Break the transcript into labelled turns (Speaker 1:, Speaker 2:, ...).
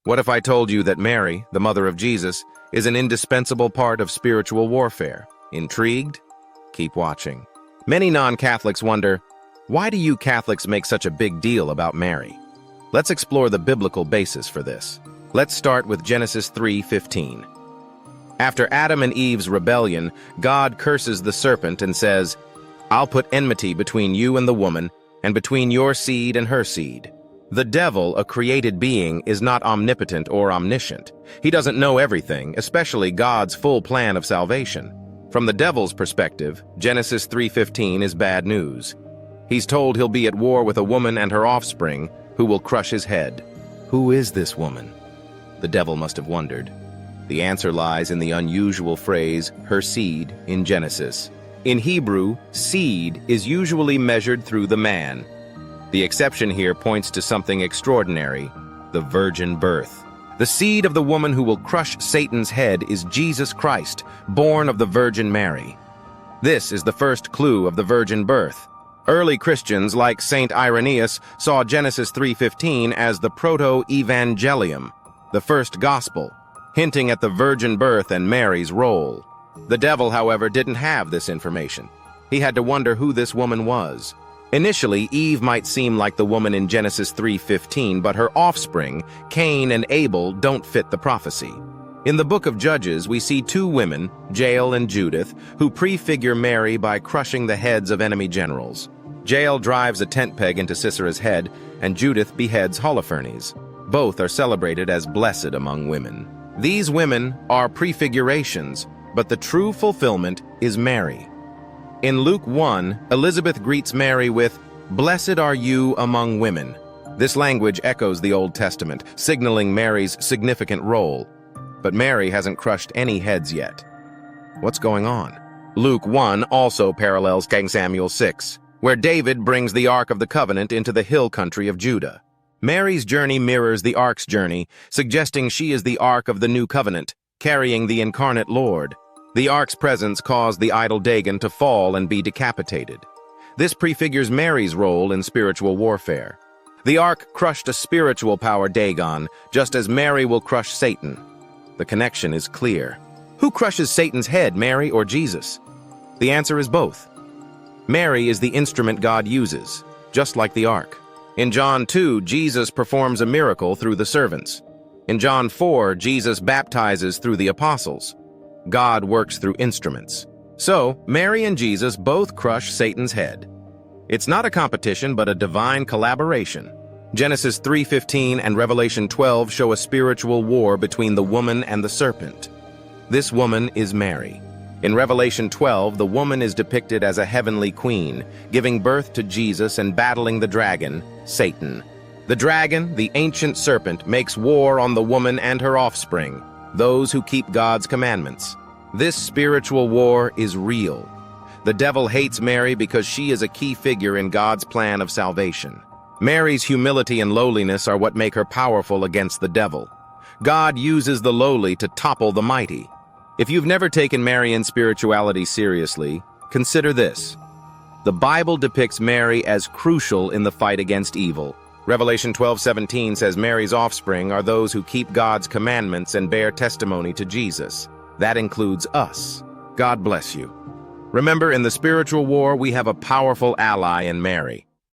Speaker 1: What if I told you that Mary, the mother of Jesus, is an indispensable part of spiritual warfare? Intrigued? Keep watching. Many non-Catholics wonder, why do you Catholics make such a big deal about Mary? Let's explore the biblical basis for this. Let's start with Genesis 3:15. After Adam and Eve's rebellion, God curses the serpent and says, "I'll put enmity between you and the woman, and between your seed and her seed." The devil, a created being, is not omnipotent or omniscient. He doesn't know everything, especially God's full plan of salvation. From the devil's perspective, Genesis 3:15 is bad news. He's told he'll be at war with a woman and her offspring, who will crush his head. Who is this woman? The devil must have wondered. The answer lies in the unusual phrase, her seed, in Genesis. In Hebrew, seed is usually measured through the man. The exception here points to something extraordinary, the virgin birth. The seed of the woman who will crush Satan's head is Jesus Christ, born of the Virgin Mary. This is the first clue of the virgin birth. Early Christians, like Saint Irenaeus, saw Genesis 3:15 as the proto-evangelium, the first gospel, hinting at the virgin birth and Mary's role. The devil, however, didn't have this information. He had to wonder who this woman was. Initially, Eve might seem like the woman in Genesis 3:15, but her offspring, Cain and Abel, don't fit the prophecy. In the book of Judges, we see two women, Jael and Judith, who prefigure Mary by crushing the heads of enemy generals. Jael drives a tent peg into Sisera's head, and Judith beheads Holofernes. Both are celebrated as blessed among women. These women are prefigurations, but the true fulfillment is Mary. In Luke 1, Elizabeth greets Mary with, "Blessed are you among women." This language echoes the Old Testament, signaling Mary's significant role. But Mary hasn't crushed any heads yet. What's going on? Luke 1 also parallels 2 Samuel 6, where David brings the Ark of the Covenant into the hill country of Judah. Mary's journey mirrors the Ark's journey, suggesting she is the Ark of the New Covenant, carrying the incarnate Lord. The Ark's presence caused the idol Dagon to fall and be decapitated. This prefigures Mary's role in spiritual warfare. The Ark crushed a spiritual power Dagon, just as Mary will crush Satan. The connection is clear. Who crushes Satan's head, Mary or Jesus? The answer is both. Mary is the instrument God uses, just like the Ark. In John 2, Jesus performs a miracle through the servants. In John 4, Jesus baptizes through the apostles. God works through instruments. So, Mary and Jesus both crush Satan's head. It's not a competition, but a divine collaboration. Genesis 3:15 and Revelation 12 show a spiritual war between the woman and the serpent. This woman is Mary. In Revelation 12, the woman is depicted as a heavenly queen, giving birth to Jesus and battling the dragon, Satan. The dragon, the ancient serpent, makes war on the woman and her offspring, those who keep God's commandments. This spiritual war is real. The devil hates Mary because she is a key figure in God's plan of salvation. Mary's humility and lowliness are what make her powerful against the devil. God uses the lowly to topple the mighty. If you've never taken Marian spirituality seriously, consider this. The Bible depicts Mary as crucial in the fight against evil. Revelation 12:17 says Mary's offspring are those who keep God's commandments and bear testimony to Jesus. That includes us. God bless you. Remember, in the spiritual war, we have a powerful ally in Mary.